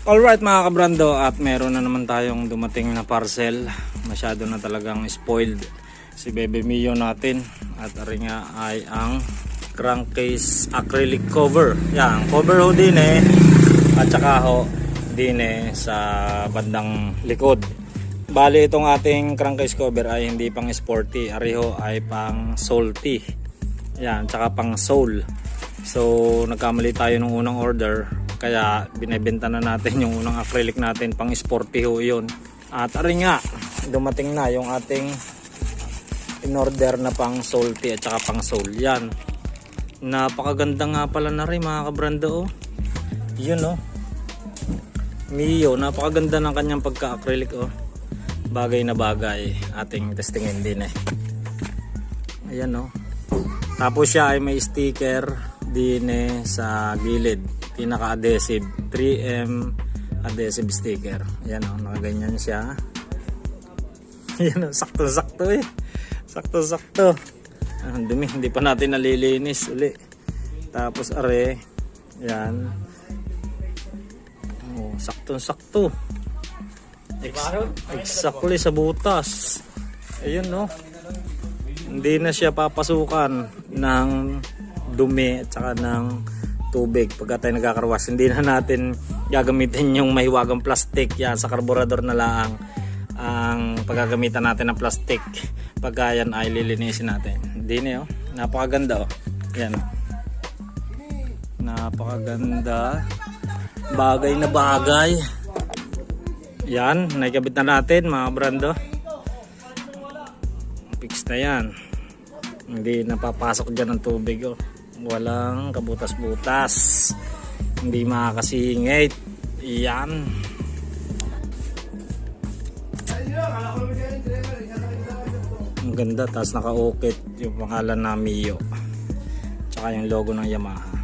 Alright mga kabrando, at meron na naman tayong dumating na parcel. Masyado na talagang spoiled si Bebe Mio natin. At ari nga ay ang crankcase acrylic cover. Yan, cover ho din at saka ho din sa bandang likod. Bali itong ating crankcase cover ay hindi pang sporty. Ari ho ay pang salty. Yan, tsaka pang soul. So nagkamali tayo nung unang order, kaya binebenta na natin yung unang acrylic natin, pang sporty ho yun. At ari nga, dumating na yung ating in order na pang salty at saka pang soul. Yan, napakaganda nga pala na rin mga kabrando. Yun Mio, napakaganda ng kanyang pagka-acrylic. Bagay na bagay, ating testingin din ayan Tapos siya ay may sticker din sa gilid, pinaka-adhesive, 3M adhesive sticker. Ayan nakaganyan siya. Ayan sakto-sakto sakto-sakto. Ang dumi, hindi pa natin nalilinis uli. Tapos are, yan. Sakto-sakto. Exactly sa butas. Ayun hindi na siya papasukan ng dumi at saka ng tubig pagka tayo nagkakarwas. Hindi na natin gagamitin yung mahiwagang plastic. Yan, sa karburador na lang ang paggagamitan natin ng plastic pagka yan ay lilinisin natin. Hindi na napakaganda yan napakaganda, bagay na bagay. Yan, naikabit na natin mga brando. Fix na yan, hindi napapasok dyan ng tubig walang kabutas-butas, hindi makakasingit. Yan, ang ganda. Tapos naka-ukit yung pangalan na Mio tsaka yung logo ng Yamaha.